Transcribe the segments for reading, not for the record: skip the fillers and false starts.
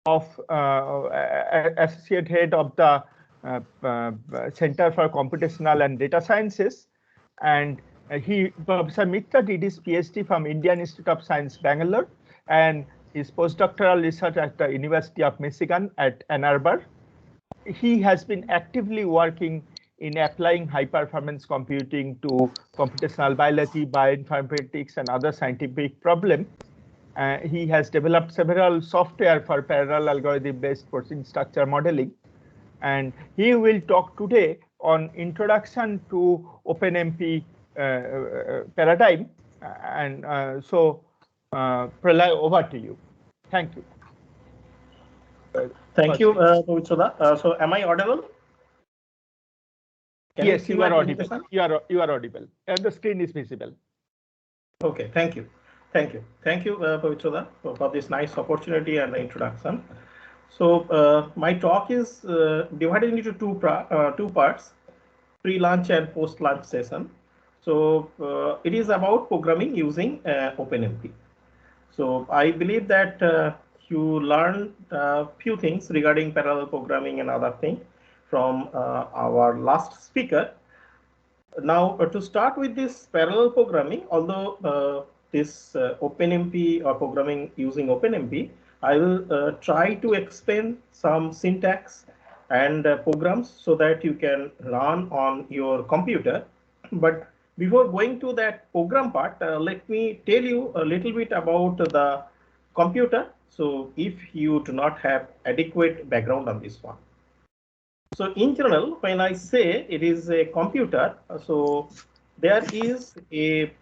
of associate head of the Center for Computational and Data Sciences, and Professor Mitra did his PhD from Indian Institute of Science, Bangalore, and his postdoctoral research at the University of Michigan at Ann Arbor. He has been actively working in applying high-performance computing to computational biology, bioinformatics, and other scientific problems. He has developed several software for parallel algorithm-based protein structure modeling. And he will talk today on introduction to OpenMP paradigm. And so, Pralay, over to you. Thank you. Thank you, Pavitra. So, am I audible? Yes, you are audible. You are audible, and the screen is visible. Okay, thank you. Thank you, Pavitra, for this nice opportunity and the introduction. So my talk is divided into two parts, pre-launch and post-launch session. So it is about programming using OpenMP. So I believe that you learned a few things regarding parallel programming and other things from our last speaker. Now to start with this parallel programming, although this OpenMP or programming using OpenMP, I will try to explain some syntax and programs so that you can run on your computer. But before going to that program part, let me tell you a little bit about the computer. So if you do not have adequate background on this one. So in general, when I say it is a computer, so there is a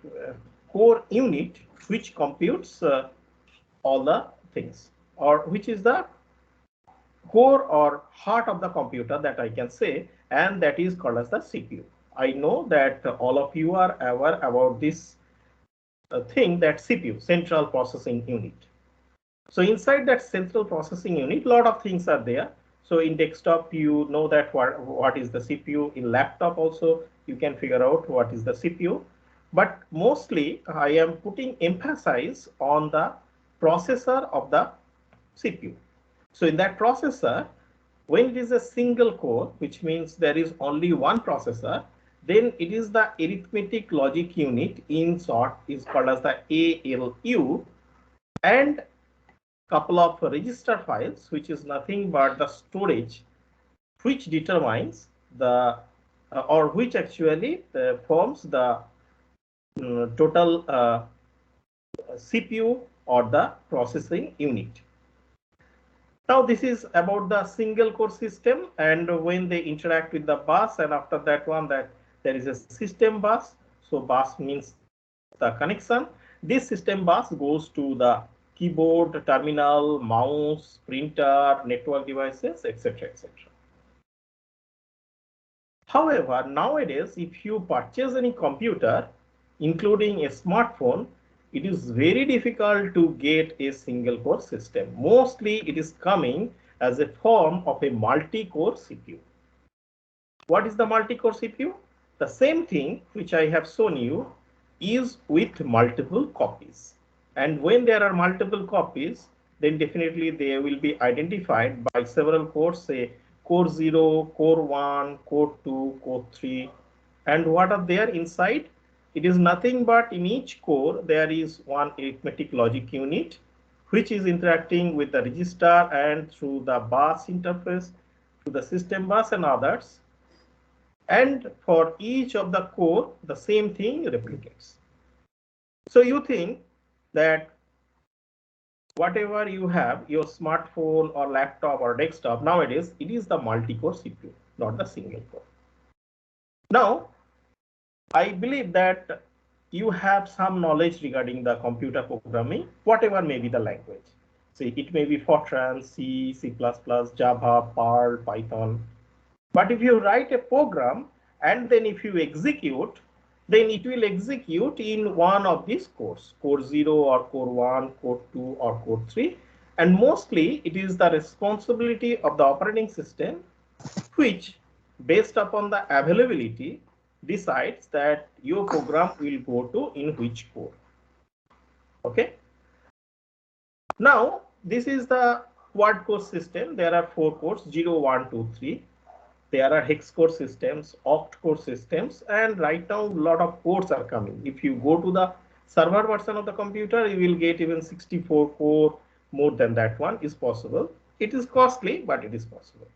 core unit which computes all the things, or which is the core or heart of the computer that I can say, and that is called as the CPU. I know that all of you are aware about this thing, that CPU, Central Processing Unit. So inside that Central Processing Unit, a lot of things are there. So in desktop, you know that what is the CPU. In laptop also, you can figure out what is the CPU. But mostly, I am putting emphasis on the processor of the CPU. So in that processor, when it is a single core, which means there is only one processor, then it is the arithmetic logic unit, in short is called as the ALU, and couple of register files, which is nothing but the storage, which determines the or which actually forms the total CPU or the processing unit. Now this is about the single core system, and when they interact with the bus, and after that one, that there is a system bus. So bus means the connection. This system bus goes to the keyboard, terminal, mouse, printer, network devices, etc., etc. However, nowadays, if you purchase any computer, including a smartphone, it is very difficult to get a single core system. Mostly it is coming as a form of a multi-core CPU. What is the multi-core CPU? The same thing which I have shown you is with multiple copies. And when there are multiple copies, then definitely they will be identified by several cores, say core 0, core 1, core 2, core 3. And what are there inside? It is nothing but in each core, there is one arithmetic logic unit, which is interacting with the register and through the bus interface to the system bus and others. And for each of the core, the same thing replicates. So you think that whatever you have, your smartphone or laptop or desktop, nowadays, it is the multi-core CPU, not the single core. Now, I believe that you have some knowledge regarding the computer programming, whatever may be the language. See, it may be Fortran, C, C++, Java, Perl, Python. But if you write a program and then if you execute, then it will execute in one of these cores, core 0 or core 1, core 2 or core 3. And mostly it is the responsibility of the operating system, which based upon the availability decides that your program will go to in which core. Okay. Now this is the quad core system, there are 4 cores, 0, 1, 2, 3. There are hex core systems, oct core systems, and right now a lot of cores are coming. If you go to the server version of the computer, you will get even 64 core, more than that one is possible. It is costly, but it is possible.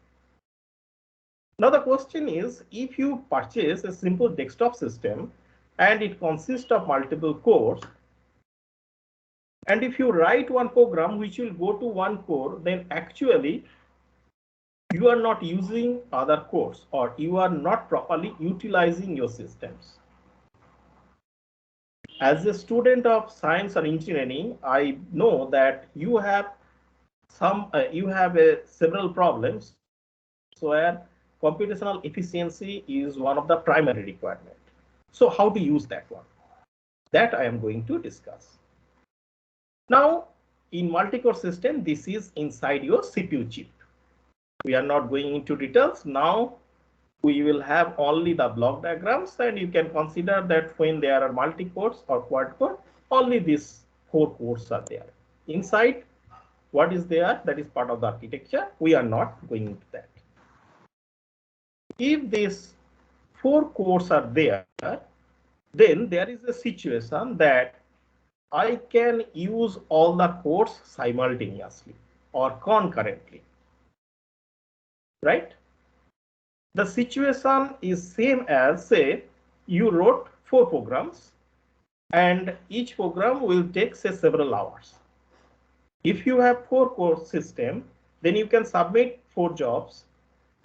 Now the question is, if you purchase a simple desktop system and it consists of multiple cores, and if you write one program which will go to one core, then actually you are not using other cores, or you are not properly utilizing your systems. As a student of science or engineering, I know that you have several problems where computational efficiency is one of the primary requirement. So how to use that one? That I am going to discuss. Now, in multi-core system, this is inside your CPU chip. We are not going into details. Now we will have only the block diagrams, and you can consider that when there are multi-cores or quad-core, only these 4 cores are there. Inside, what is there, that is part of the architecture. We are not going into that. If these 4 cores are there, then there is a situation that I can use all the cores simultaneously or concurrently. Right? The situation is same as, say, you wrote 4 programs and each program will take, say, several hours. If you have 4 core system, then you can submit 4 jobs,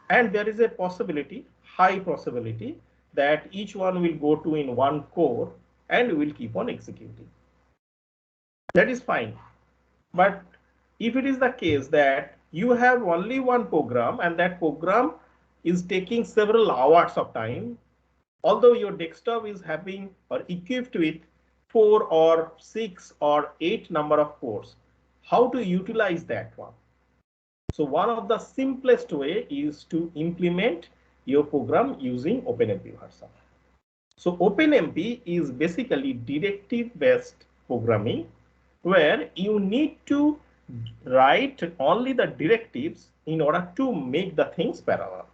and there is a possibility, high possibility, that each one will go to in one core and will keep on executing. That is fine. But if it is the case that you have only one program and that program is taking several hours of time, although your desktop is having or equipped with 4 or 6 or 8 number of cores, how to utilize that one? So one of the simplest way is to implement your program using OpenMP version. So OpenMP is basically directive-based programming, where you need to write only the directives in order to make the things parallel.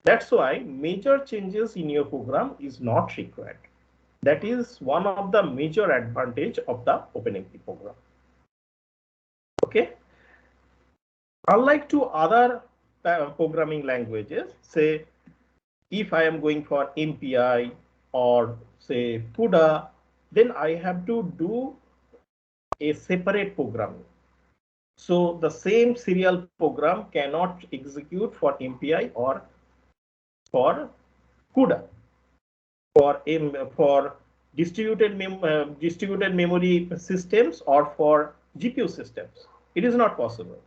That's why major changes in your program is not required. That is one of the major advantage of the OpenMP program. Okay. Unlike to other programming languages, say if I am going for MPI or say CUDA, then I have to do a separate programming. So the same serial program cannot execute for MPI or for CUDA. For distributed memory systems or for GPU systems, it is not possible.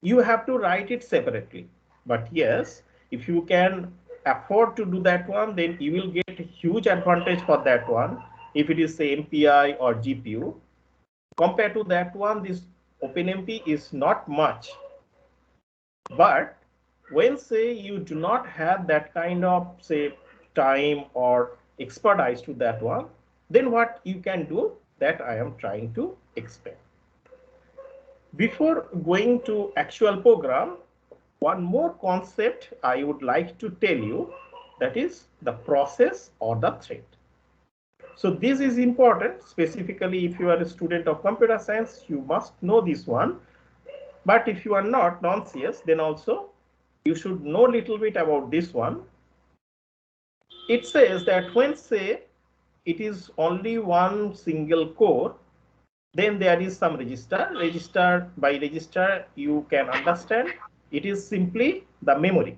You have to write it separately. But yes, if you can afford to do that one, then you will get a huge advantage for that one. If it is say MPI or GPU, compared to that one, this OpenMP is not much. But when say you do not have that kind of say time or expertise to that one, then what you can do, that I am trying to explain. Before going to actual program, one more concept I would like to tell you, that is the process or the thread. So this is important, specifically if you are a student of computer science, you must know this one. But if you are not non-CS, then also you should know a little bit about this one. It says that when say it is only one single core, then there is some register. By register, you can understand it is simply the memory.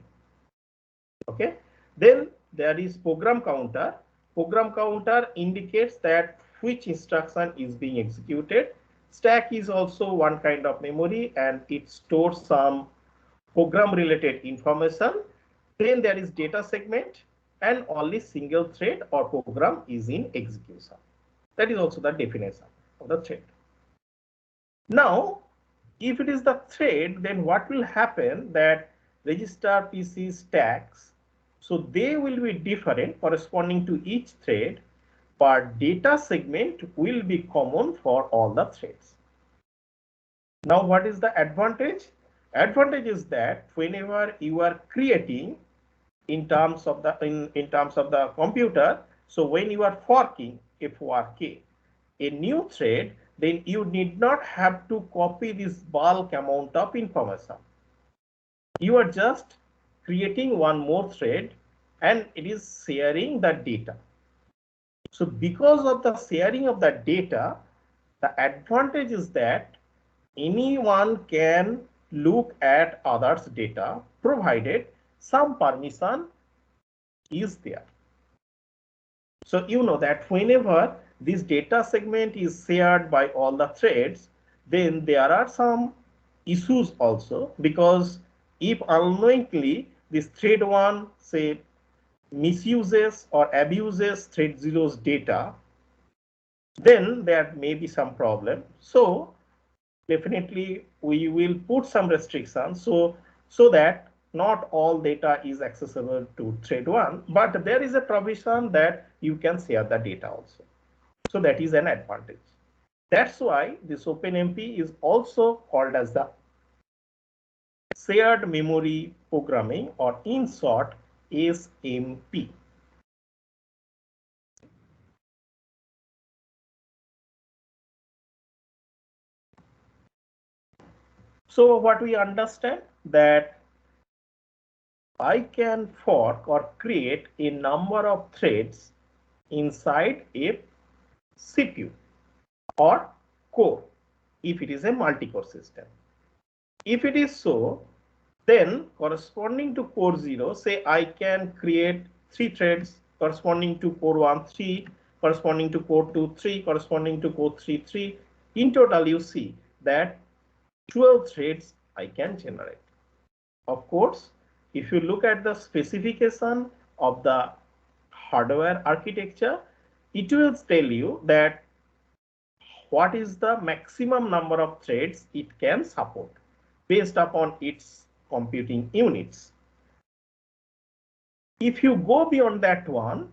Okay. Then there is program counter. Program counter indicates that which instruction is being executed. Stack is also one kind of memory and it stores some program related information. Then there is data segment, and only single thread or program is in execution. That is also the definition of the thread. Now, if it is the thread, then what will happen, that register, PC, stacks, so they will be different corresponding to each thread, but data segment will be common for all the threads. Now, what is the advantage? Advantage is that whenever you are creating in terms of the in terms of the computer, so when you are forking fork a new thread, then you need not have to copy this bulk amount of information. You are just creating one more thread and it is sharing the data. So because of the sharing of the data, the advantage is that anyone can look at others' data provided some permission is there. So you know that whenever this data segment is shared by all the threads, then there are some issues also, because if unknowingly this thread 1 say misuses or abuses thread 0's data, then there may be some problem. So definitely we will put some restrictions so that not all data is accessible to thread 1, but there is a provision that you can share the data also. So that is an advantage. That's why this OpenMP is also called as the shared memory programming, or in short SMP. So what we understand that I can fork or create a number of threads inside a CPU or core if it is a multi-core system. If it is so, then corresponding to core 0, say I can create 3 threads corresponding to core 1, 3, corresponding to core 2, 3, corresponding to core 3, 3. In total, you see that 12 threads I can generate. Of course, if you look at the specification of the hardware architecture, it will tell you that what is the maximum number of threads it can support based upon its computing units. If you go beyond that one,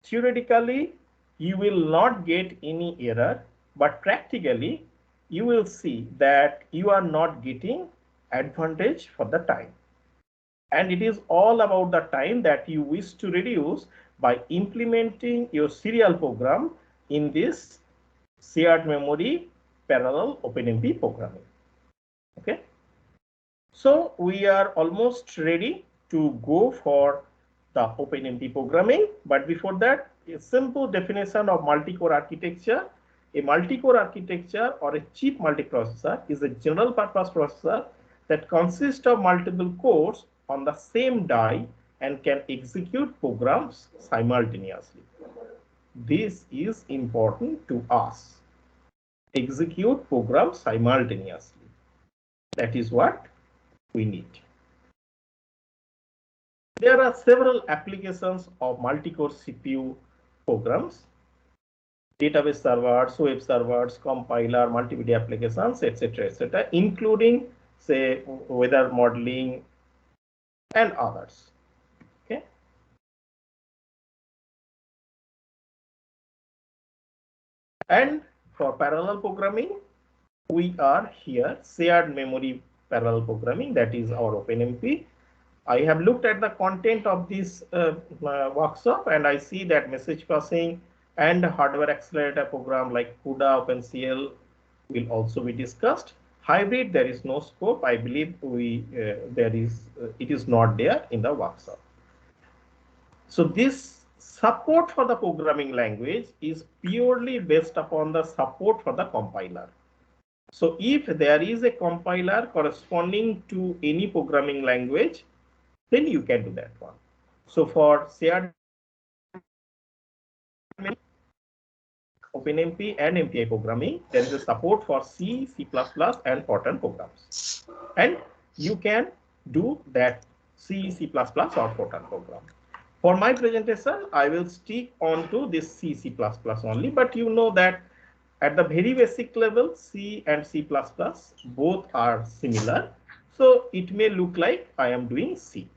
theoretically, you will not get any error, but practically, you will see that you are not getting advantage for the time. And it is all about the time that you wish to reduce by implementing your serial program in this shared memory parallel OpenMP programming. Okay. So we are almost ready to go for the OpenMP programming. But before that, a simple definition of multi-core architecture. A multi-core architecture or a chip multiprocessor is a general purpose processor that consists of multiple cores on the same die and can execute programs simultaneously. This is important to us. Execute programs simultaneously. That is what we need. There are several applications of multi-core CPU programs: database servers, web servers, compiler, multimedia applications, etc., including, say, weather modeling and others. Okay. And for parallel programming, we are here shared memory parallel programming, that is our OpenMP. I have looked at the content of this workshop, and I see that message passing and hardware accelerator program like CUDA, OpenCL will also be discussed. Hybrid, there is no scope. I believe it is not there in the workshop. So this support for the programming language is purely based upon the support for the compiler. So if there is a compiler corresponding to any programming language, then you can do that one. So for shared OpenMP and MPI programming, there is a support for C, C++, and Fortran programs. And you can do that C, C++ or Fortran program. For my presentation, I will stick on to this C, C++ only, but you know that at the very basic level, C and C++ both are similar. So it may look like I am doing C.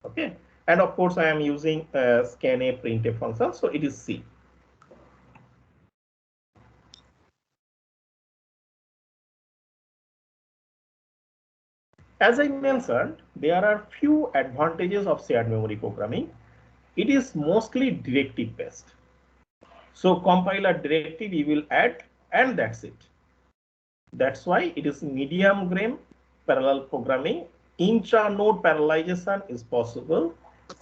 Okay. And of course, I am using scanf printf function, so it is C. As I mentioned, there are few advantages of shared memory programming. It is mostly directive based. So compile a directive you will add and that's it. That's why it is medium grain parallel programming. Intra-node parallelization is possible.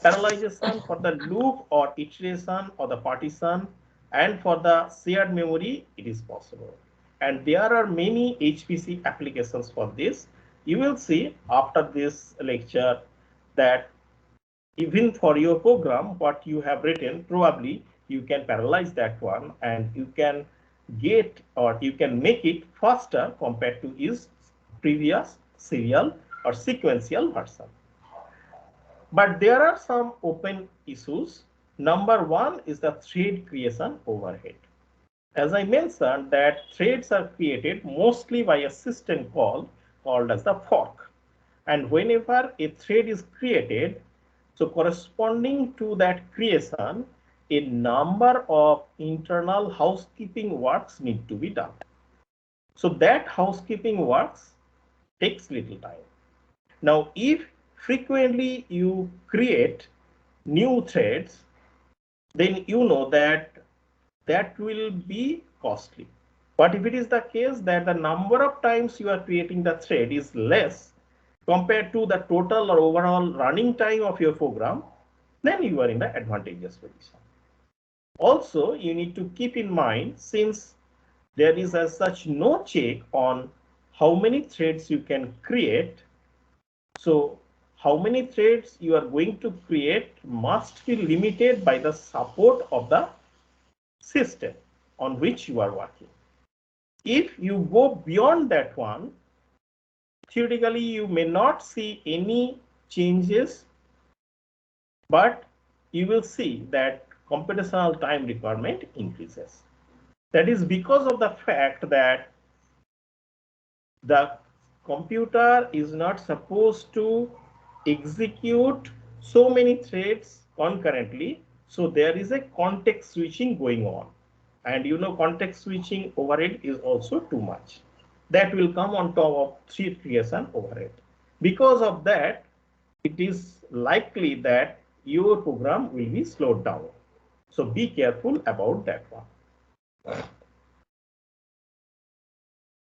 Parallelization for the loop or iteration or the partition, and for the shared memory it is possible. And there are many HPC applications for this. You will see after this lecture that even for your program, what you have written, probably you can parallelize that one and you can get or you can make it faster compared to its previous serial or sequential version. But there are some open issues. Number one is the thread creation overhead. As I mentioned, that threads are created mostly by a system call called as the fork. And whenever a thread is created, so corresponding to that creation, a number of internal housekeeping works need to be done. So that housekeeping works takes little time. Now, if frequently you create new threads, then you know that that will be costly. But if it is the case that the number of times you are creating the thread is less compared to the total or overall running time of your program, then you are in the advantageous position. Also, you need to keep in mind, since there is as such no check on how many threads you can create, so how many threads you are going to create must be limited by the support of the system on which you are working. If you go beyond that one, theoretically you may not see any changes, but you will see that computational time requirement increases. That is because of the fact that the computer is not supposed to execute so many threads concurrently. So there is a context switching going on. And you know, context switching overhead is also too much. That will come on top of thread creation overhead. Because of that, it is likely that your program will be slowed down. So be careful about that one.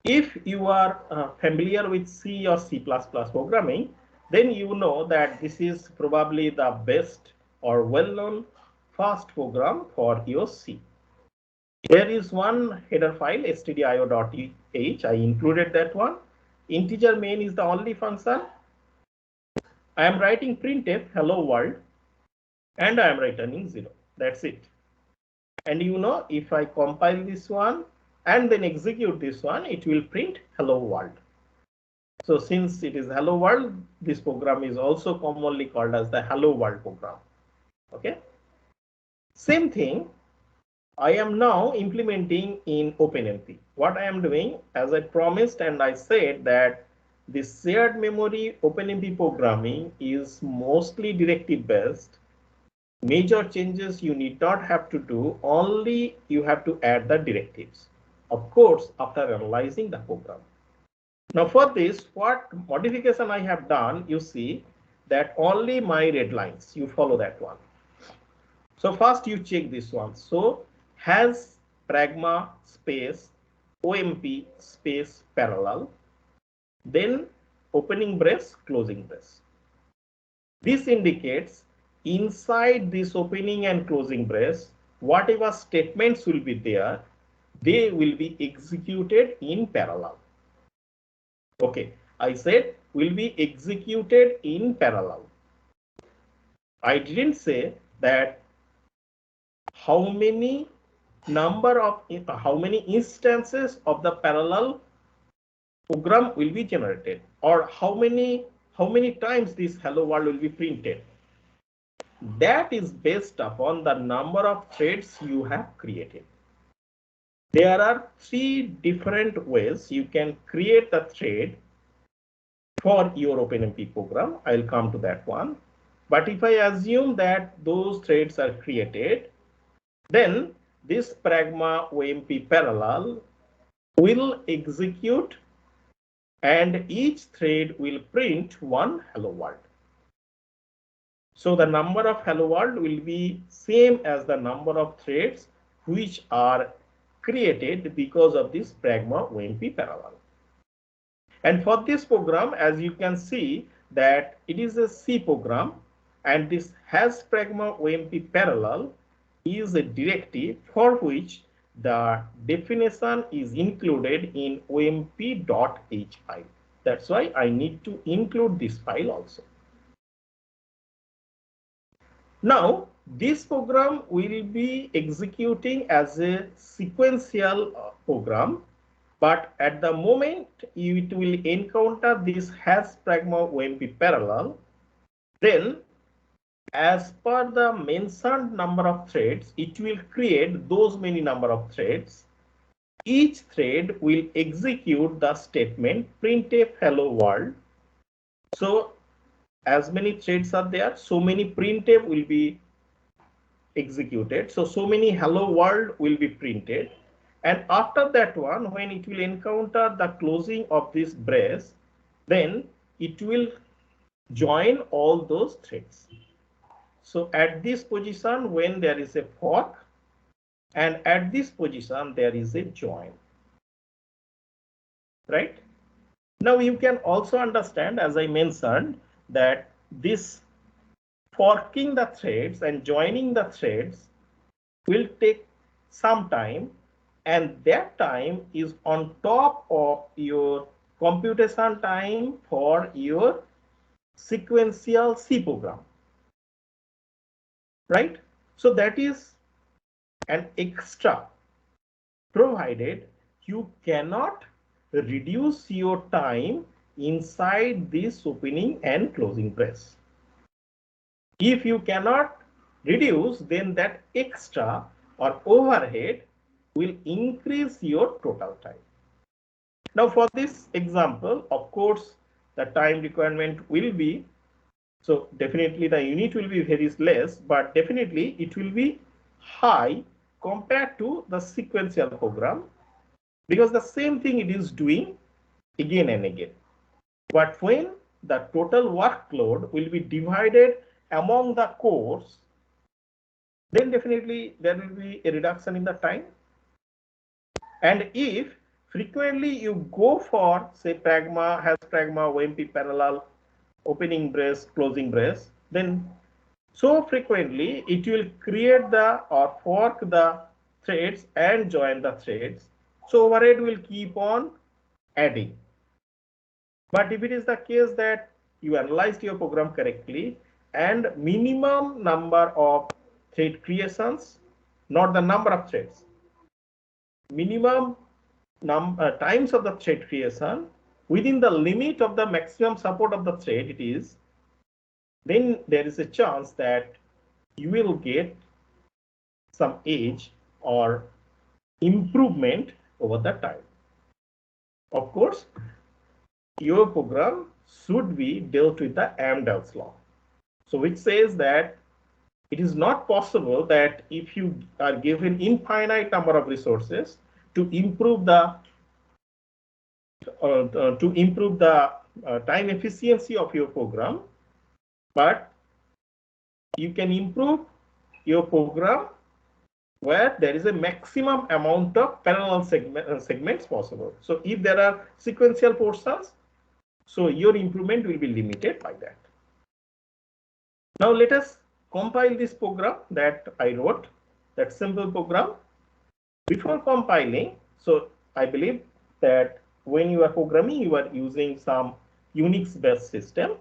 If you are familiar with C or C++ programming, then you know that this is probably the best or well-known fast program for your C. There is one header file stdio.h. I included that one. Integer main is the only function. I am writing printf hello world and I am returning 0. That's it. And you know, if I compile this one and then execute this one, it will print hello world. So since it is hello world, this program is also commonly called as the hello world program. Okay. Same thing I am now implementing in OpenMP. What I am doing, as I promised and I said, that this shared memory OpenMP programming is mostly directive based. Major changes you need not have to do, only you have to add the directives, of course, after analyzing the program. Now for this, what modification I have done, you see that only my red lines, you follow that one. So first you check this one. So has pragma space OMP space parallel, then opening brace, closing brace. This indicates inside this opening and closing brace, whatever statements will be there, they will be executed in parallel. Okay, I said will be executed in parallel. I didn't say that how many instances of the parallel program will be generated, or how many times this hello world will be printed. That is based upon the number of threads you have created. There are 3 different ways you can create a thread for your OpenMP program. I'll come to that one. But if I assume that those threads are created, then this pragma OMP parallel will execute and each thread will print one hello world. So the number of hello world will be same as the number of threads which are created because of this Pragma OMP parallel. And for this program, as you can see that it is a C program, and this has Pragma OMP parallel is a directive for which the definition is included in omp.h file. That's why I need to include this file also. Now, this program will be executing as a sequential program, but at the moment it will encounter this has Pragma OMP parallel, then as per the mentioned number of threads, it will create those many number of threads. Each thread will execute the statement printf hello world. So as many threads are there, so many printf will be executed. So many hello world will be printed. And after that one, when it will encounter the closing of this brace, then it will join all those threads. So at this position, when there is a fork, and at this position, there is a join. Right? Now you can also understand, as I mentioned, that this forking the threads and joining the threads will take some time, and that time is on top of your computation time for your sequential C program. Right? So that is an extra, provided you cannot reduce your time inside this opening and closing brace. If you cannot reduce, then that extra or overhead will increase your total time. Now for this example, of course, the time requirement will be, so definitely the unit will be very less, but definitely it will be high compared to the sequential program, because the same thing it is doing again and again. But when the total workload will be divided among the cores, then definitely there will be a reduction in the time. And if frequently you go for, say, Pragma, has Pragma, OMP parallel, opening brace, closing brace, then so frequently it will create the or fork the threads and join the threads. So overhead will keep on adding. But if it is the case that you analyzed your program correctly and minimum number of thread creations, not the number of threads, minimum times of the thread creation within the limit of the maximum support of the thread it is, then there is a chance that you will get some edge or improvement over the time. Of course, your program should be dealt with the Amdahl's law. So which says that it is not possible that if you are given infinite number of resources to improve the time efficiency of your program, but you can improve your program where there is a maximum amount of parallel segments possible. So if there are sequential portions, so your improvement will be limited by that. Now let us compile this program that I wrote, that simple program. Before compiling, so I believe that when you are programming, you are using some Unix-based system.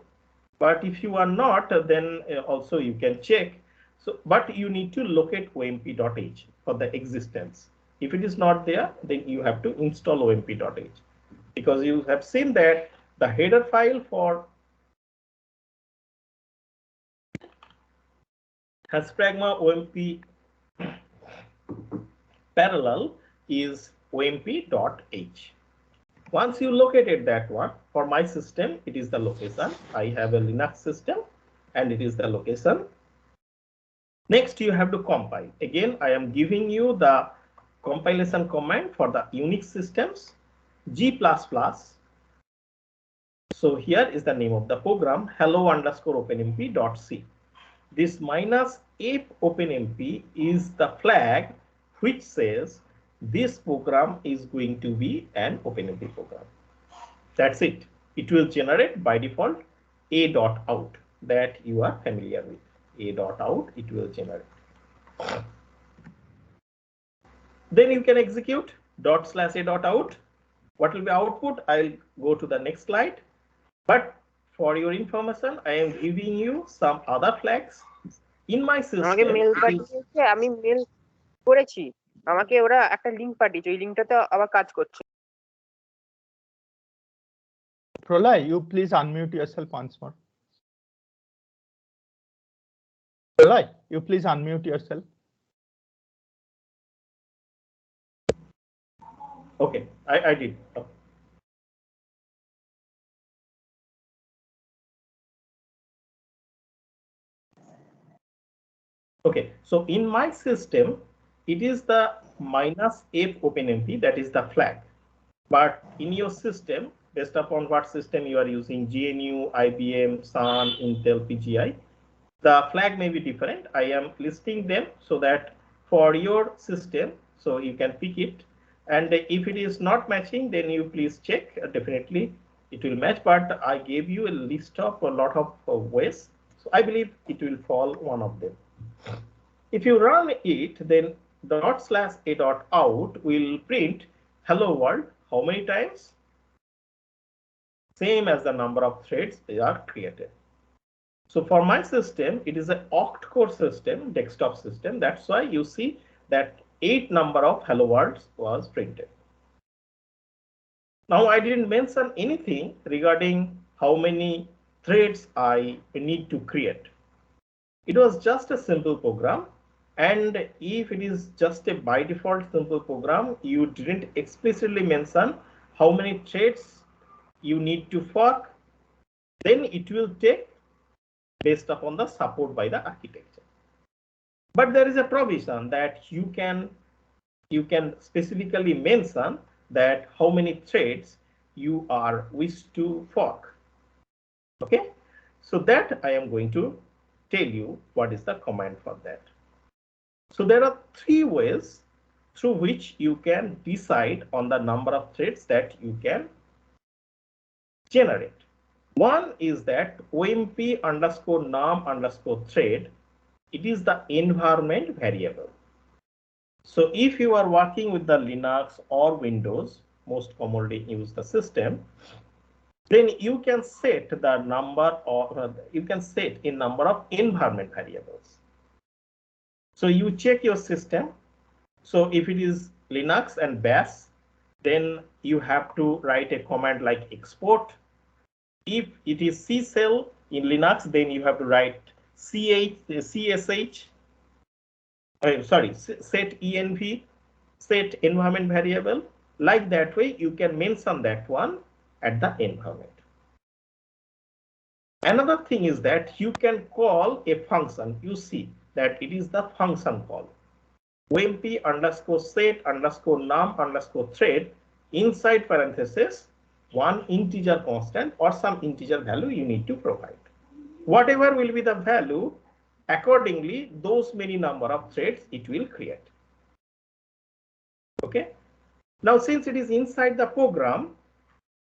But if you are not, then also you can check. So, but you need to locate omp.h for the existence. If it is not there, then you have to install omp.h, because you have seen that the header file for has Pragma OMP parallel is omp.h. Once you located that one, for my system, it is the location. I have a Linux system and it is the location. Next, you have to compile. Again, I am giving you the compilation command for the Unix systems, G++ So here is the name of the program, hello_openmp.c. This -f openmp is the flag which says this program is going to be an openmp program. That's it. It will generate by default a.out that you are familiar with. A.out it will generate. Then you can execute ./a.out. What will be output? I'll go to the next slide. But for your information, I am giving you some other flags. In my system, আমাকে mail পাঠিয়েছে, আমি mail করেছি, আমাকে ওরা একটা link পাঠিয়েছে, ওই লিংকটাতে আবার কাজ করছে। Pralay, you please unmute yourself once more. Pralay, you please unmute yourself. Okay, I did. Okay, so in my system, it is the -f openmp, that is the flag. But in your system, based upon what system you are using, GNU, IBM, Sun, Intel, PGI, the flag may be different. I am listing them so that for your system, so you can pick it. And if it is not matching, then you please check. Definitely it will match, but I gave you a list of a lot of ways. So I believe it will fall one of them. If you run it, then the ./a.out will print hello world. How many times? Same as the number of threads they are created. So for my system, it is an octa-core system, desktop system. That's why you see that 8 number of hello worlds was printed. Now I didn't mention anything regarding how many threads I need to create. It was just a simple program. And if it is just a by default simple program, you didn't explicitly mention how many threads you need to fork, then it will take based upon the support by the architecture. But there is a provision that you can specifically mention that how many threads you are wish to fork. Okay, so that I am going to tell you what is the command for that. So there are 3 ways through which you can decide on the number of threads that you can generate. One is that omp_num_thread, it is the environment variable. So if you are working with the Linux or Windows, most commonly use the system, then you can set the number, or you can set a number of environment variables. So you check your system. So if it is Linux and Bash, then you have to write a command like export. If it is C shell in Linux, then you have to write set env, set environment variable. Like that way, you can mention that one at the environment. Another thing is that you can call a function. You see that it is the function call. omp_set_num_thread, inside parenthesis, one integer constant or some integer value you need to provide. Whatever will be the value, accordingly, those many number of threads it will create. Okay. Now, since it is inside the program,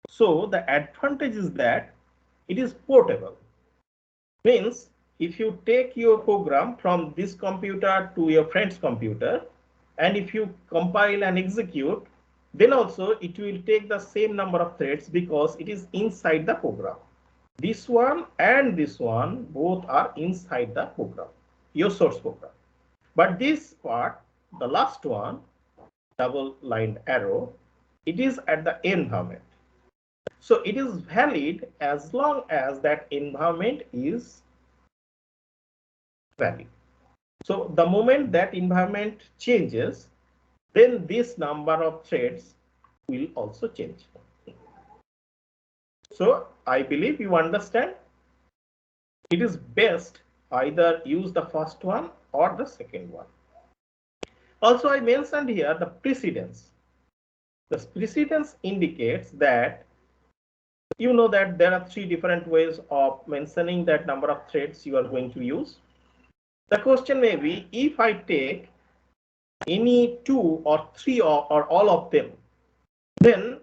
so the advantage is that it is portable. Means if you take your program from this computer to your friend's computer, and if you compile and execute, then also it will take the same number of threads because it is inside the program. This one and this one both are inside the program, your source program. But this part, the last one, double-lined arrow, it is at the environment. So it is valid as long as that environment is valid. So the moment that environment changes, then this number of threads will also change. So I believe you understand. It is best either use the first one or the second one. Also, I mentioned here the precedence. The precedence indicates that You know that there are 3 different ways of mentioning that number of threads you are going to use. The question may be, if I take any 2 or 3 or all of them, then,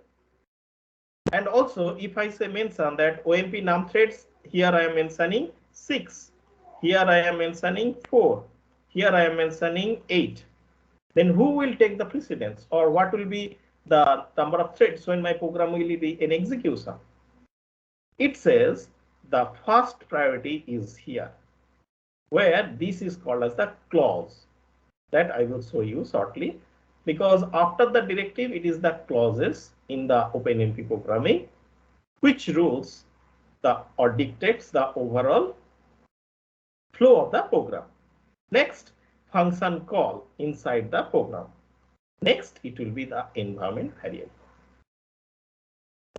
and also if I say mention that OMP num threads, here I am mentioning 6, here I am mentioning 4, here I am mentioning 8, then who will take the precedence, or what will be the number of threads when my program will be in execution? It says the first priority is here, where this is called as the clause, that I will show you shortly, because after the directive it is the clauses in the OpenMP programming which rules or dictates the overall flow of the program. Next, function call inside the program. Next, it will be the environment variable.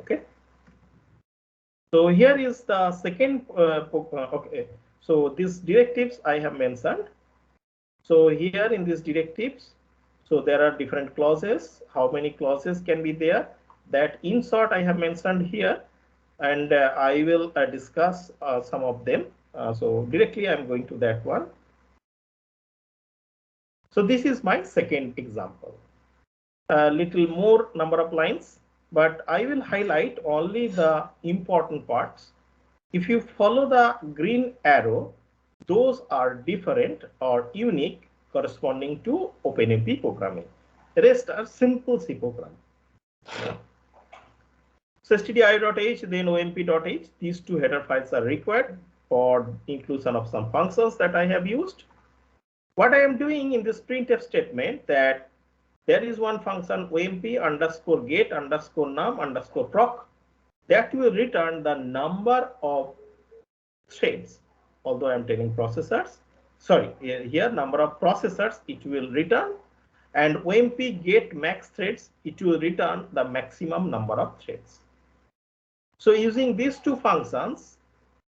Okay. So here is the second. Okay. So these directives I have mentioned. So here in these directives, so there are different clauses. How many clauses can be there? That in short I have mentioned here, and I will discuss some of them. So directly I'm going to that one. So this is my second example. A little more number of lines, but I will highlight only the important parts. If you follow the green arrow, those are different or unique corresponding to OpenMP programming. The rest are simple C program. So stdio.h, then omp.h, these 2 header files are required for inclusion of some functions that I have used. What I am doing in this printf statement, that there is one function omp underscore get underscore num underscore proc that will return the number of threads. Although I am telling processors, sorry, here number of processors it will return, and omp get max threads, it will return the maximum number of threads. So using these 2 functions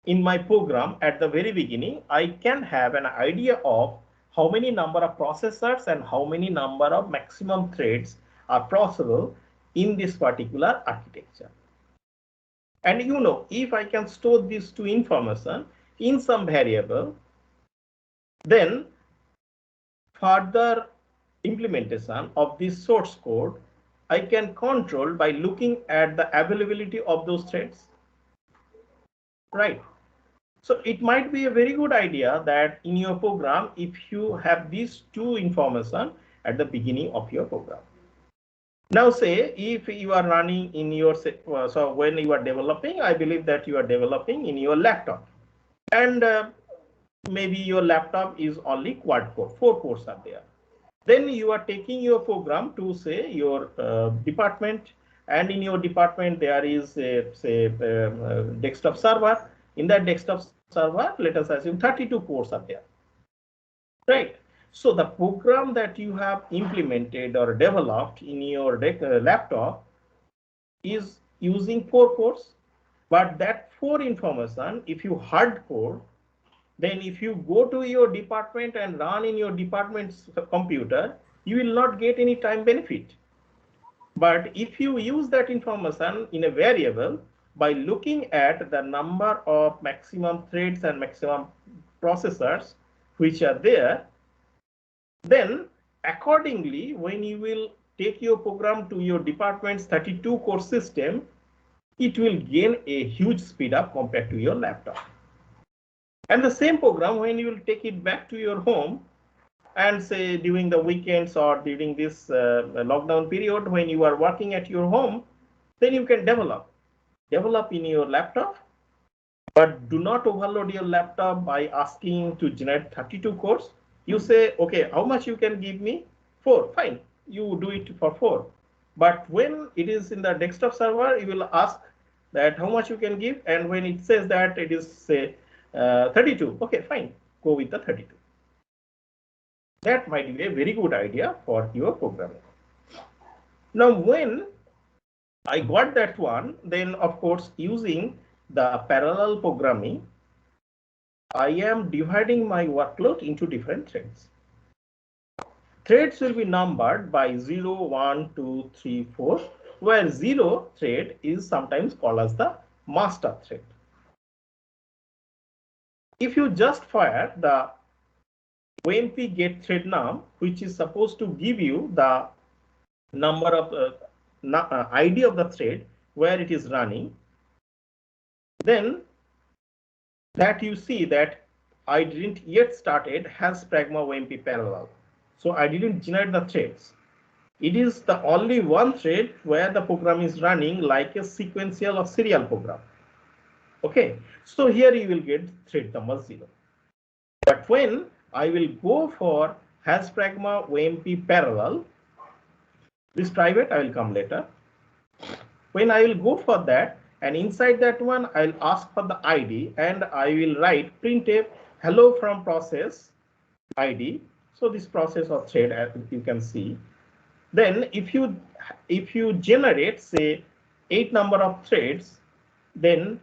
in my program at the very beginning, I can have an idea of how many number of processors and how many number of maximum threads are possible in this particular architecture. And you know, if I can store these 2 information in some variable, then further implementation of this source code I can control by looking at the availability of those threads. Right. So it might be a very good idea that in your program, if you have these 2 information at the beginning of your program. Now say if you are running in your, so when you are developing, I believe that you are developing in your laptop, and maybe your laptop is only quad core, 4 cores are there. Then you are taking your program to say your department, and in your department there is a, say desktop server. In that desktop server, let us assume 32 cores are there, right? So the program that you have implemented or developed in your laptop is using 4 cores, but that 4 information, if you hard code, then if you go to your department and run in your department's computer, you will not get any time benefit. But if you use that information in a variable by looking at the number of maximum threads and maximum processors which are there, then accordingly, when you will take your program to your department's 32 core system, it will gain a huge speed up compared to your laptop. And the same program, when you will take it back to your home, and say during the weekends or during this lockdown period when you are working at your home, then you can develop in your laptop, but do not overload your laptop by asking to generate 32 cores. You say, okay, how much you can give me? 4, fine, you do it for 4. But when it is in the desktop server, you will ask that how much you can give, and when it says that it is say 32, okay, fine, go with the 32. That might be a very good idea for your programming. Now, when I got that one, then of course, using the parallel programming, I am dividing my workload into different threads. Threads will be numbered by 0, 1, 2, 3, 4, where 0 thread is sometimes called as the master thread. If you just fire the OMP get thread num, which is supposed to give you the number of ID of the thread where it is running, then that you see that I didn't yet started has pragma OMP parallel. So I didn't generate the threads. It is the only one thread where the program is running like a sequential or serial program. Okay, so here you will get thread number 0. But when I will go for has pragma OMP parallel, this private I will come later. When I will go for that, and inside that one I'll ask for the ID and I will write printf hello from process ID. So this process or thread, as you can see. Then if you generate say 8 number of threads, then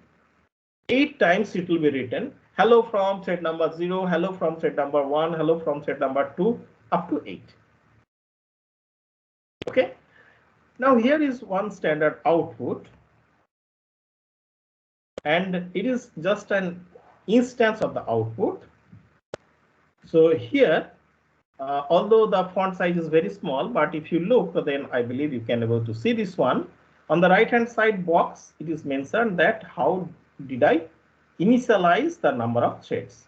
8 times it will be written hello from thread number 0, hello from thread number 1, hello from thread number 2 up to 8. Okay. Now here is one standard output, and it is just an instance of the output. So here, although the font size is very small, but if you look, then I believe you can able to see this one. On the right hand side box, it is mentioned that how did I initialize the number of threads.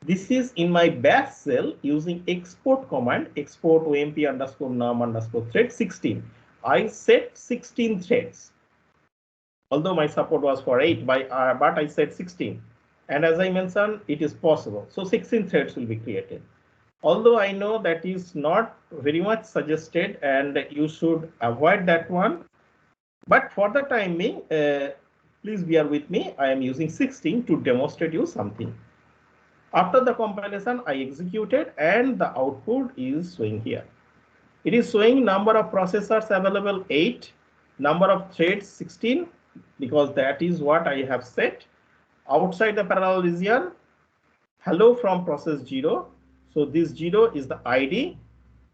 This is in my bash shell using export command, export OMP underscore num underscore thread 16. I set 16 threads. Although my support was for 8, but I said 16. And as I mentioned, it is possible. So 16 threads will be created. Although I know that is not very much suggested and you should avoid that one. But for the time being, please bear with me. I am using 16 to demonstrate you something. After the compilation, I executed and the output is showing here. It is showing number of processors available 8, number of threads 16, because that is what I have set. Outside the parallel region, hello from process 0. So this 0 is the ID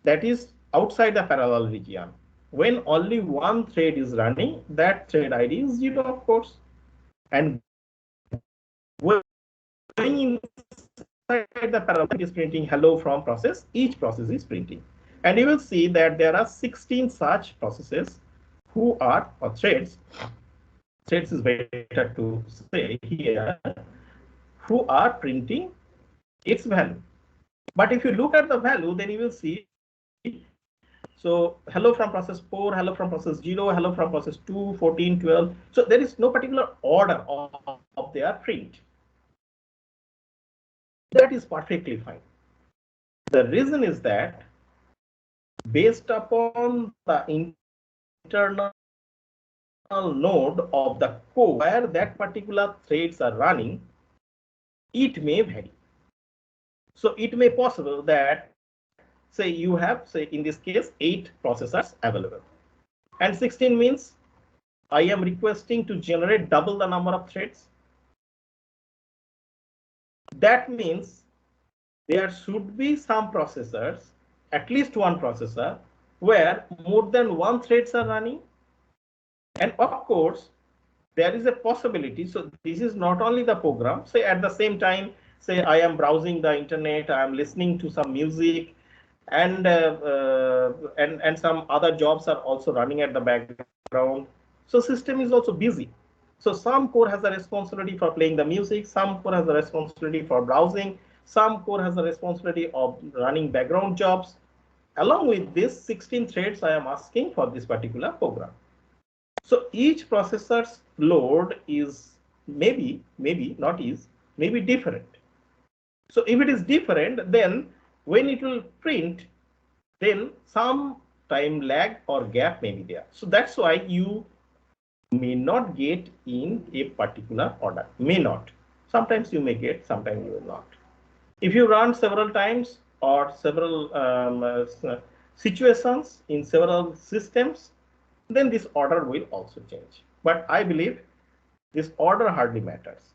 that is outside the parallel region. When only one thread is running, that thread ID is 0, of course. And when inside the parallel, it is printing hello from process, each process is printing. And you will see that there are 16 such processes who are, or threads is better to say here, who are printing its value. But if you look at the value, then you will see, so hello from process 4, hello from process 0, hello from process 2, 14, 12. So there is no particular order of their print. That is perfectly fine. The reason is that based upon the internal node of the code where that particular threads are running, it may vary. So it may possible that say you have, say in this case, 8 processors available, and 16 means I am requesting to generate double the number of threads. That means there should be some processors, at least one processor, where more than one threads are running. And of course, there is a possibility. So this is not only the program. Say at the same time, say I am browsing the internet, I am listening to some music, and some other jobs are also running at the background. So system is also busy. So some core has a responsibility for playing the music, some core has a responsibility for browsing, some core has a responsibility of running background jobs. Along with this 16 threads I am asking for this particular program. So each processor's load is maybe different. So if it is different, then when it will print, then some time lag or gap may be there. So that's why you may not get in a particular order. May not. Sometimes you may get, sometimes you will not. If you run several times or several situations in several systems, then this order will also change. But I believe this order hardly matters.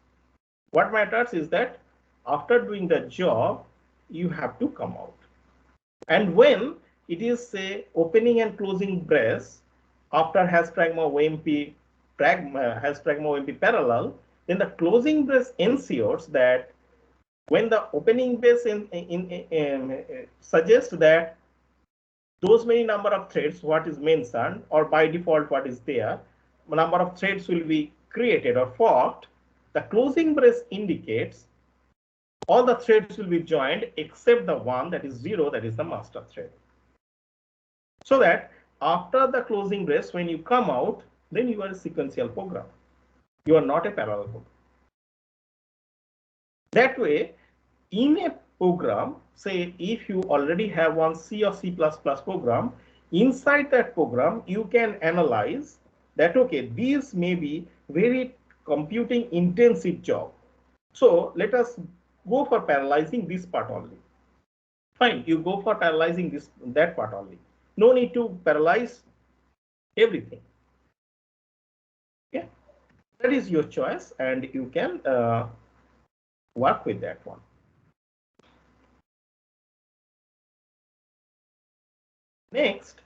What matters is that after doing the job, you have to come out. And when it is say opening and closing brace after has pragma OMP has pragma OMP parallel, then the closing brace ensures that when the opening brace suggests that those many number of threads what is mentioned or by default what is there, number of threads will be created or forked, the closing brace indicates all the threads will be joined except the one that is 0, that is the master thread. So that after the closing brace, when you come out, then you are a sequential program. You are not a parallel program. That way, in a program, say if you already have one C or C++ program, inside that program, you can analyze that, okay, these may be very computing intensive job. So let us go for parallelizing this part only. Fine, you go for parallelizing that part only. No need to parallelize everything. Yeah, that is your choice, and you can work with that one. Next,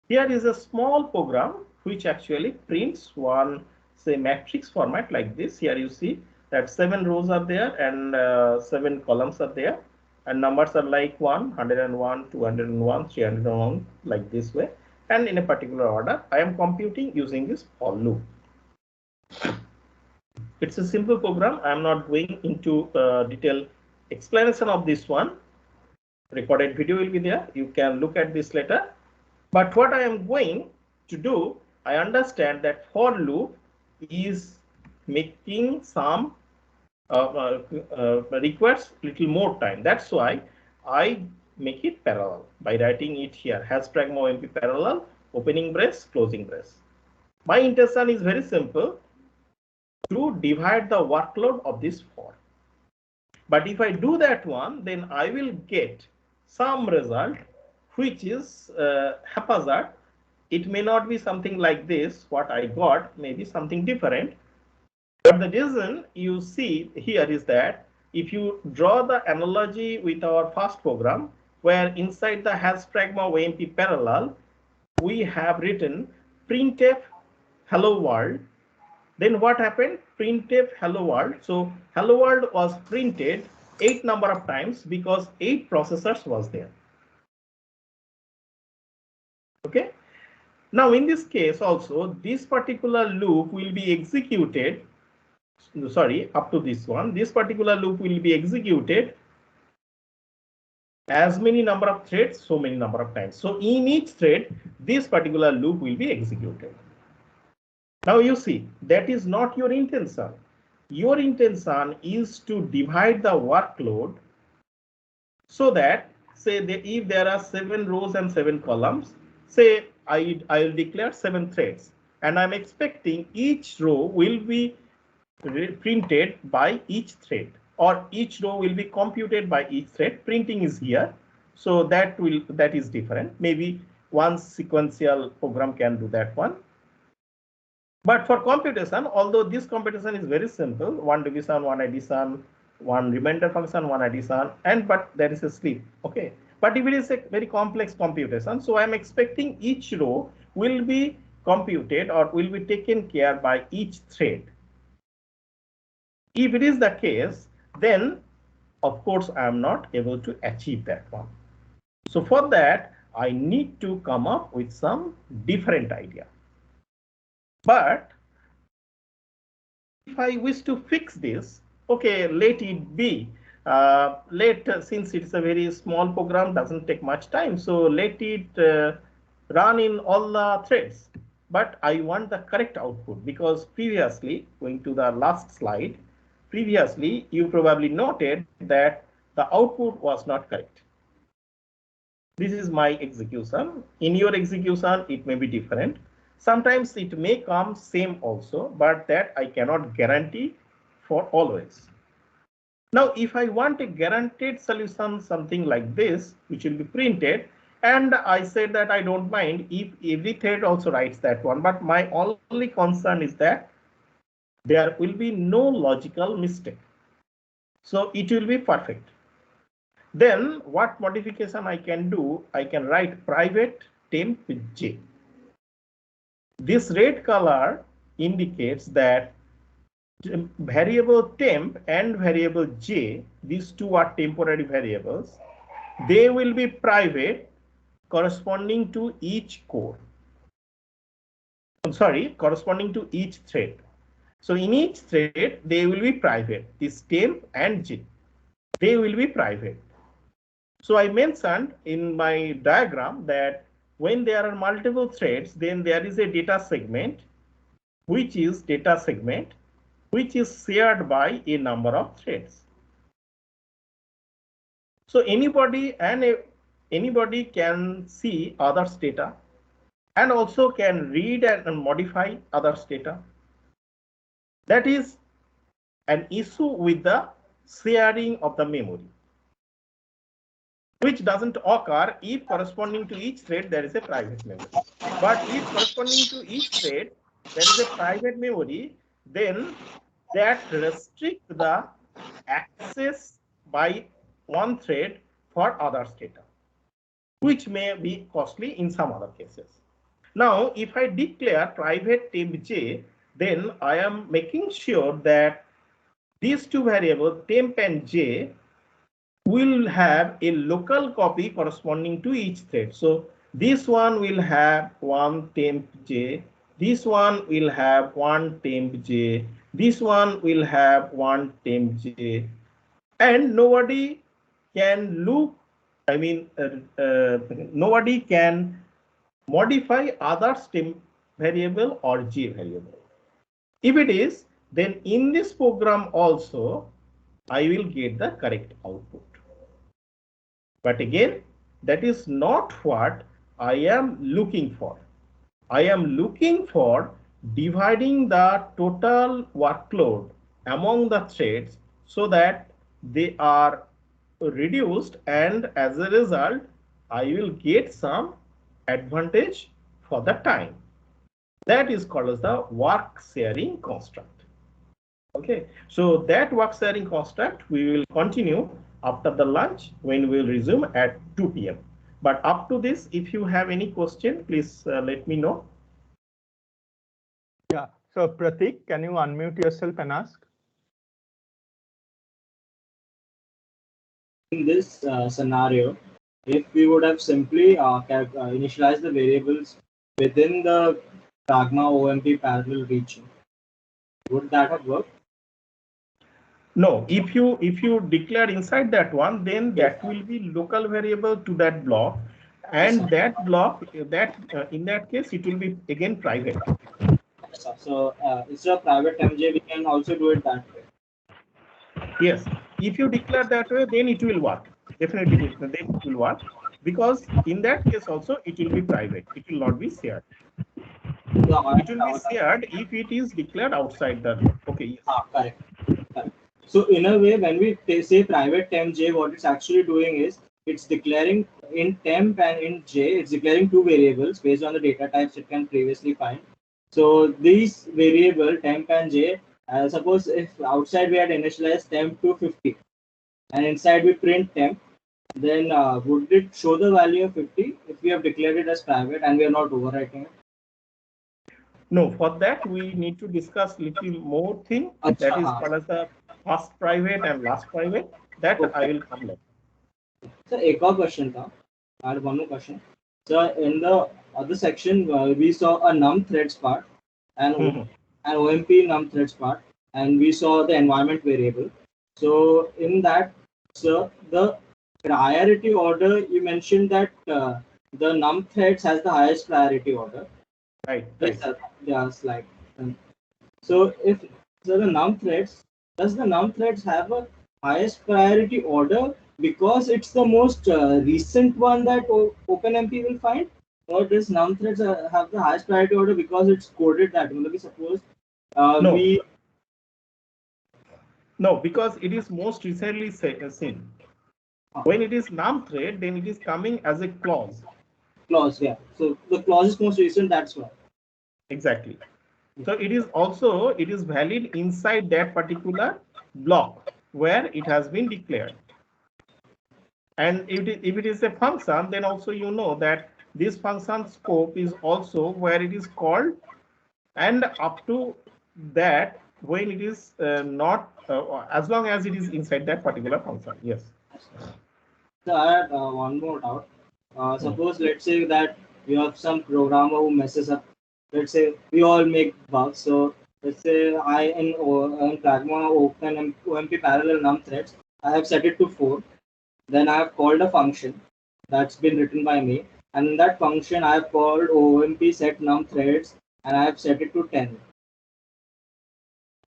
here is a small program which actually prints one, say, matrix format like this. Here you see that 7 rows are there and 7 columns are there, and numbers are like 101, 201, 301, like this way, and in a particular order. I am computing using this for loop. It's a simple program. I am not going into detailed explanation of this one. Recorded video will be there. You can look at this later. But what I am going to do, I understand that for loop is making some requires little more time. That's why I make it parallel by writing it here. Has pragma OMP parallel, opening brace, closing brace. My intention is very simple, to divide the workload of this for. But if I do that one, then I will get some result which is haphazard. It may not be something like this, what I got, maybe something different. But the reason you see here is that if you draw the analogy with our first program, where inside the has pragma OMP parallel, we have written printf hello world. Then what happened? Printf hello world. So hello world was printed 8 number of times because 8 processors was there. Okay. Now in this case also, this particular loop will be executed. Sorry, up to this one. This particular loop will be executed as many number of threads, so many number of times. So in each thread, this particular loop will be executed. Now you see, that is not your intention. Your intention is to divide the workload so that, say, if there are 7 rows and 7 columns, say I will declare 7 threads, and I'm expecting each row will be printed by each thread, or each row will be computed by each thread. Printing is here, so that is different. Maybe one sequential program can do that one. But for computation, although this computation is very simple, 1 division, 1 addition, 1 remainder function, 1 addition, but there is a sleep. Okay. But if it is a very complex computation, so I am expecting each row will be computed or will be taken care by each thread. If it is the case, then of course I am not able to achieve that one. So for that, I need to come up with some different idea. But if I wish to fix this, okay, let it be. Since it's a very small program, doesn't take much time, so let it run in all the threads. But I want the correct output, because previously, going to the last slide, previously you probably noted that the output was not correct. This is my execution. In your execution, it may be different. Sometimes it may come same also, but that I cannot guarantee for always. Now, if I want a guaranteed solution, something like this, which will be printed, and I said that I don't mind if every thread also writes that one, but my only concern is that there will be no logical mistake. So it will be perfect. Then what modification I can do? I can write private temp with J. This red color indicates that variable temp and variable j, these two are temporary variables, they will be private corresponding to each core. I'm sorry, corresponding to each thread. So in each thread, they will be private. This temp and j, they will be private. So I mentioned in my diagram that when there are multiple threads, then there is a data segment, which is shared by a number of threads. So anybody can see others' data and also can read and modify others' data. That is an issue with the sharing of the memory, which doesn't occur if corresponding to each thread there is a private memory. But if corresponding to each thread there is a private memory, then that restricts the access by one thread for others' data, which may be costly in some other cases. Now, if I declare private temp j, then I am making sure that these two variables, temp and j, will have a local copy corresponding to each thread. So this one will have one temp j, this one will have one temp j, this one will have one temp j, and nobody can nobody can modify other temp variable or j variable. If it is, then in this program also I will get the correct output. But again, that is not what I am looking for. I am looking for dividing the total workload among the threads so that they are reduced, and as a result, I will get some advantage for the time. That is called as the work sharing construct. Okay, so that work sharing construct we will continue after the lunch when we will resume at 2 p.m. But up to this, if you have any question, please let me know. Yeah, so Pratik, can you unmute yourself and ask? In this scenario, if we would have simply initialized the variables within the Pragma OMP parallel region, would that have worked? No, if you declare inside that one, then that will be local variable to that block, and that block that in that case it will be again private. So instead of private MJ, we can also do it that way. Yes, if you declare that way, then it will work. Definitely, it will work, because in that case also it will be private. It will not be shared. It will be shared if it is declared outside the. Okay. Yes. Correct. So in a way, when we say private temp j, what it's actually doing is it's declaring in temp and in j, it's declaring two variables based on the data types it can previously find. So these variable temp and j, suppose if outside we had initialized temp to 50 and inside we print temp, then would it show the value of 50 if we have declared it as private and we are not overwriting it? No, for that we need to discuss little more thing. That is called as the first private and last private. That okay. I will come later. So, एक और question था. I had one more question. So, in the other section, we saw a num threads part and an OMP num threads part, and we saw the environment variable. So, in that, so the priority order, you mentioned that the num threads has the highest priority order. Right. Yes, like so. If so, the num threads, does the num threads have a highest priority order because it's the most recent one that OpenMP will find, or does num threads have the highest priority order because it's coded that way? Suppose no. No, because it is most recently seen. When it is num thread, then it is coming as a clause. Clause, yeah. So the clause is most recent. That's why. Exactly. So it is valid inside that particular block where it has been declared. And if it is a function, then also you know that this function scope is also where it is called and up to that when it is not, as long as it is inside that particular function. Yes. So I had one more doubt. Suppose, let's say that you have some programmer who messes up. Let's say we all make bugs. So let's say I in Pragma open OMP parallel num threads, I have set it to 4. Then I have called a function that's been written by me, and in that function I have called OMP set num threads, and I have set it to 10.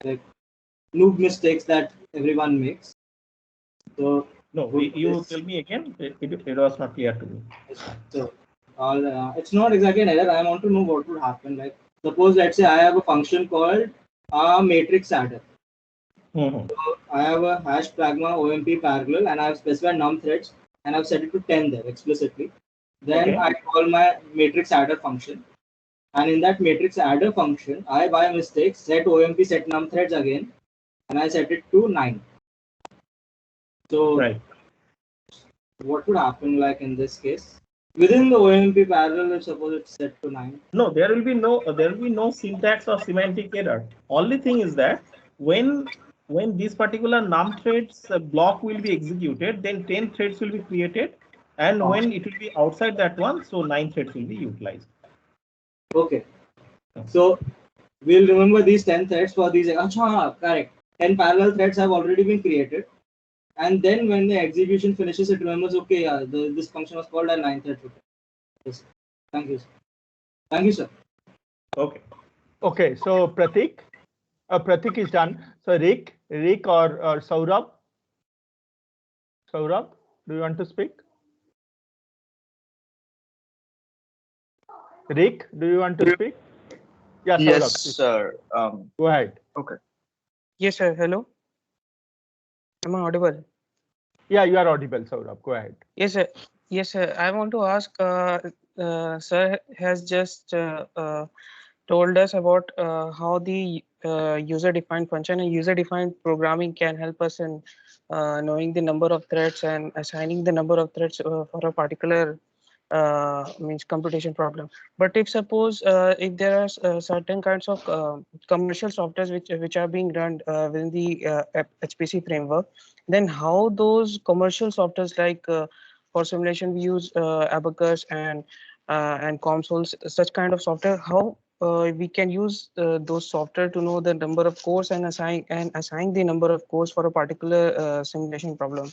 Like noob mistakes that everyone makes. So no, you tell me again. It was not clear to me. So it's not exactly an error. I want to know what would happen. Like suppose, let's say I have a function called matrix adder. Mm-hmm. So I have a hash pragma OMP parallel, and I have specified num threads, and I've set it to 10 there explicitly. Then Okay. I call my matrix adder function, and in that matrix adder function, I by mistake set OMP set num threads again, and I set it to 9. So Right. what would happen like in this case? Within the OMP parallel, if suppose it's set to 9. No, there will be no syntax or semantic error. Only thing is that when this particular num threads block will be executed, then 10 threads will be created, and when it will be outside that one, so 9 threads will be utilized. Okay. So we'll remember these 10 threads for these. Achha, correct. 10 parallel threads have already been created. And then when the execution finishes, it remembers, okay, yeah, this function was called at 9 threads. Yes. Thank you, sir. Thank you, sir. Okay. Okay, so Pratik is done. So Rick or Saurabh? Saurabh, do you want to speak? Rick, do you want to speak? Yeah, Saurabh. Yes, sir. Go ahead. Okay. Yes, sir. Hello. Am I audible? Yeah, you are audible, Saurabh. Go ahead. Yes, sir. Yes, sir. I want to ask, sir has just told us about how the user-defined function and user-defined programming can help us in knowing the number of threads and assigning the number of threads for a particular means computation problem. But if suppose if there are certain kinds of commercial softwares which are being run within the HPC framework, then how those commercial softwares like for simulation we use Abacus and COMSOL, such kind of software, how we can use those software to know the number of cores and assign the number of cores for a particular simulation problem.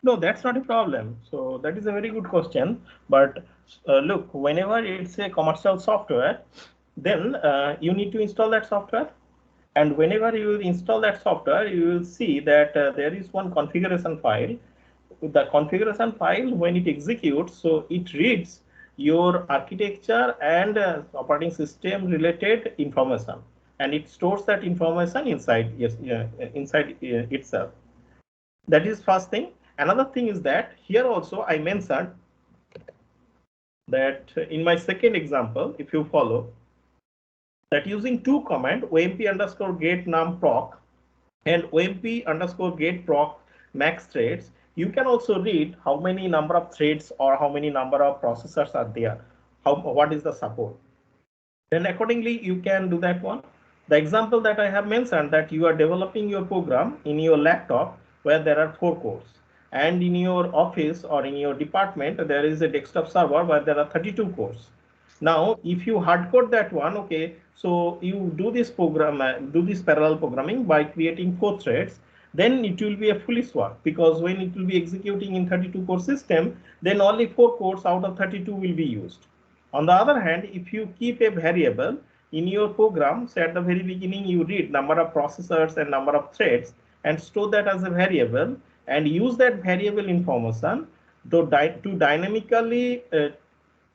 No, that's not a problem. So that is a very good question. But look, whenever it's a commercial software, then you need to install that software. And whenever you install that software, you will see that there is one configuration file. The configuration file, when it executes, so it reads your architecture and operating system related information, and it stores that information inside itself. That is first thing. Another thing is that here also I mentioned that in my second example, if you follow, that using two command omp underscore get num proc and omp underscore get proc max threads, you can also read how many number of threads or how many number of processors are there, what is the support. Then accordingly you can do that one. The example that I have mentioned, that you are developing your program in your laptop where there are 4 cores, and in your office or in your department there is a desktop server where there are 32 cores. Now if you hard code that one, okay, so you do this program, do this parallel programming by creating 4 threads, then it will be a foolish work, because when it will be executing in 32 core system, then only 4 cores out of 32 will be used. On the other hand, if you keep a variable in your program, so at the very beginning you read number of processors and number of threads and store that as a variable and use that variable information to dynamically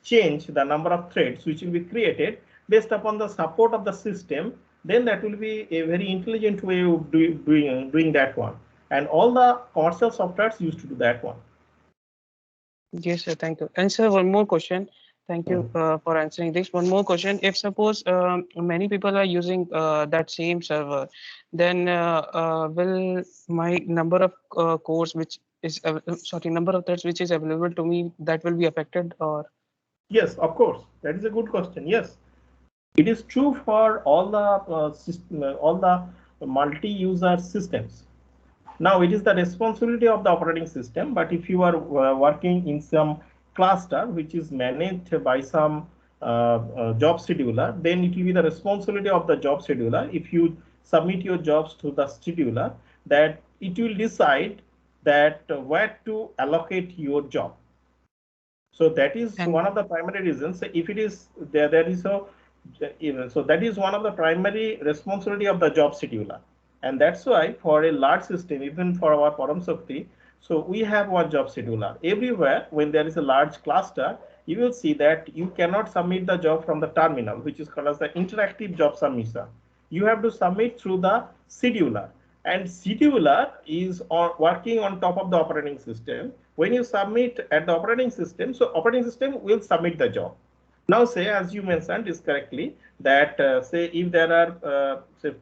change the number of threads which will be created based upon the support of the system, then that will be a very intelligent way of doing that one. And all the commercial softwares used to do that one. Yes, sir. Thank you. And sir, one more question. Thank you for answering this. One more question. If suppose many people are using that same server, then will my number of cores which is number of threads which is available to me, that will be affected, or? Yes, of course. That is a good question. Yes. It is true for all the multi-user systems. Now it is the responsibility of the operating system, but if you are working in some cluster which is managed by some job scheduler, then it will be the responsibility of the job scheduler. If you submit your jobs to the scheduler, that it will decide that where to allocate your job. So that is one of the primary reasons. If it is there is a so that is one of the primary responsibility of the job scheduler. And that's why for a large system, even for our Param Shakti, so we have one job scheduler. Everywhere when there is a large cluster, you will see that you cannot submit the job from the terminal, which is called as the interactive job submission. You have to submit through the scheduler. And scheduler is working on top of the operating system. When you submit at the operating system, so operating system will submit the job. Now say, as you mentioned is correctly, that say if there are say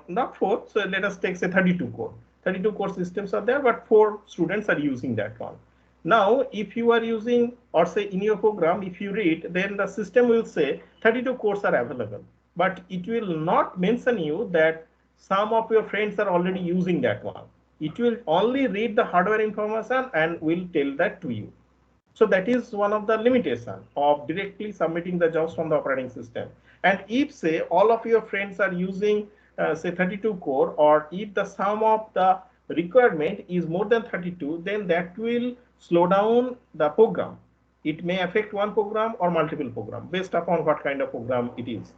not four, so let us take say 32 core. 32 core systems are there, but 4 students are using that one. Now, if you are using, or say in your program, if you read, then the system will say 32 cores are available, but it will not mention you that some of your friends are already using that one. It will only read the hardware information and will tell that to you. So that is one of the limitations of directly submitting the jobs from the operating system. And if say all of your friends are using say 32 core, or if the sum of the requirement is more than 32, then that will slow down the program. It may affect one program or multiple program based upon what kind of program it is,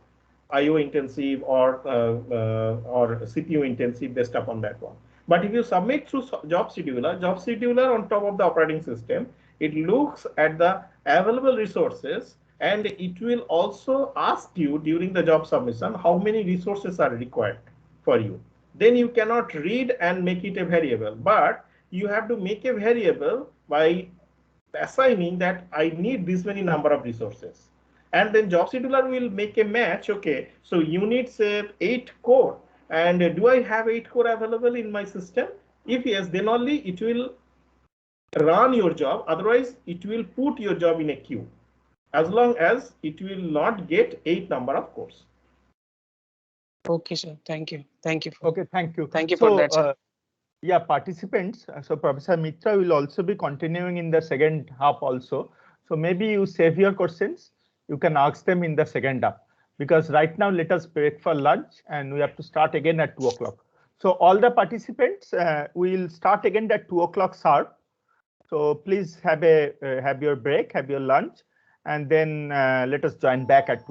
IO intensive or CPU intensive, based upon that one. But if you submit through job scheduler on top of the operating system, it looks at the available resources, and it will also ask you during the job submission how many resources are required for you. Then you cannot read and make it a variable, but you have to make a variable by assigning that I need this many number of resources. And then job scheduler will make a match. Okay, so you need say 8 core, and do I have 8 core available in my system? If yes, then only it will run your job. Otherwise, it will put your job in a queue, as long as it will not get 8 number of cores. Okay, sir. Thank you. Thank you. Okay, thank you. Thank you for that, sir. Yeah, participants. So Professor Mitra will also be continuing in the second half also. So maybe you save your questions. You can ask them in the second half, because right now let us break for lunch and we have to start again at 2 o'clock. So all the participants, we will start again at 2 o'clock sharp. So please have your break, have your lunch, and then let us join back at 2.